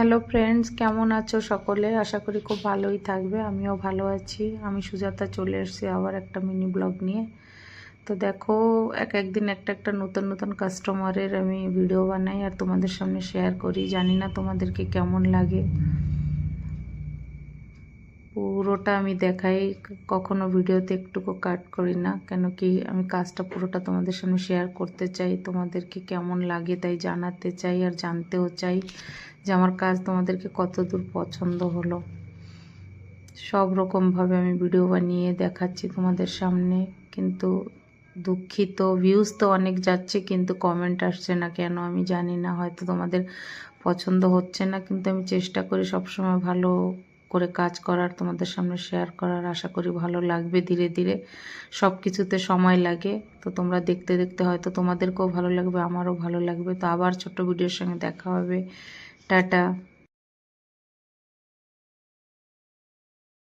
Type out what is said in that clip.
Hello friends, কেমন আছো সকলে? আশা করি খুব ভালোই থাকবে। আমিও ভালো আছি। আমি সুজাতা চলে এসেছি আবার একটা মিনি ব্লগ নিয়ে। তো দেখো, একদিন একটা নতুন নতুন কাস্টমারের আমি ভিডিও বানাই আর তোমাদের সামনে শেয়ার করি। জানি না তোমাদেরকে কেমন লাগে। পুরোটা আমি দেখাই, কখনো ভিডিওতে একটুকু কাট করি না, কেন কি আমি কাজটা পুরোটা তোমাদের সামনে শেয়ার করতে চাই। তোমাদেরকে কেমন লাগে তাই জানাতে চাই আর জানতেও চাই যে আমার কাজ তোমাদেরকে কতদূর পছন্দ হলো। সব রকমভাবে আমি ভিডিও বানিয়ে দেখাচ্ছি তোমাদের সামনে, কিন্তু দুঃখিত, ভিউজ তো অনেক যাচ্ছে কিন্তু কমেন্ট আসছে না কেন আমি জানি না। হয়তো তোমাদের পছন্দ হচ্ছে না, কিন্তু আমি চেষ্টা করি সবসময় ভালো করে কাজ করার, তোমাদের সামনে শেয়ার করার। আশা করি ভালো লাগবে। ধীরে ধীরে সব কিছুতে সময় লাগে, তো তোমরা দেখতে দেখতে হয়তো তোমাদেরকেও ভালো লাগবে, আমারও ভালো লাগবে। তো আবার ছোট্ট ভিডিওর সঙ্গে দেখা হবে। টাটা।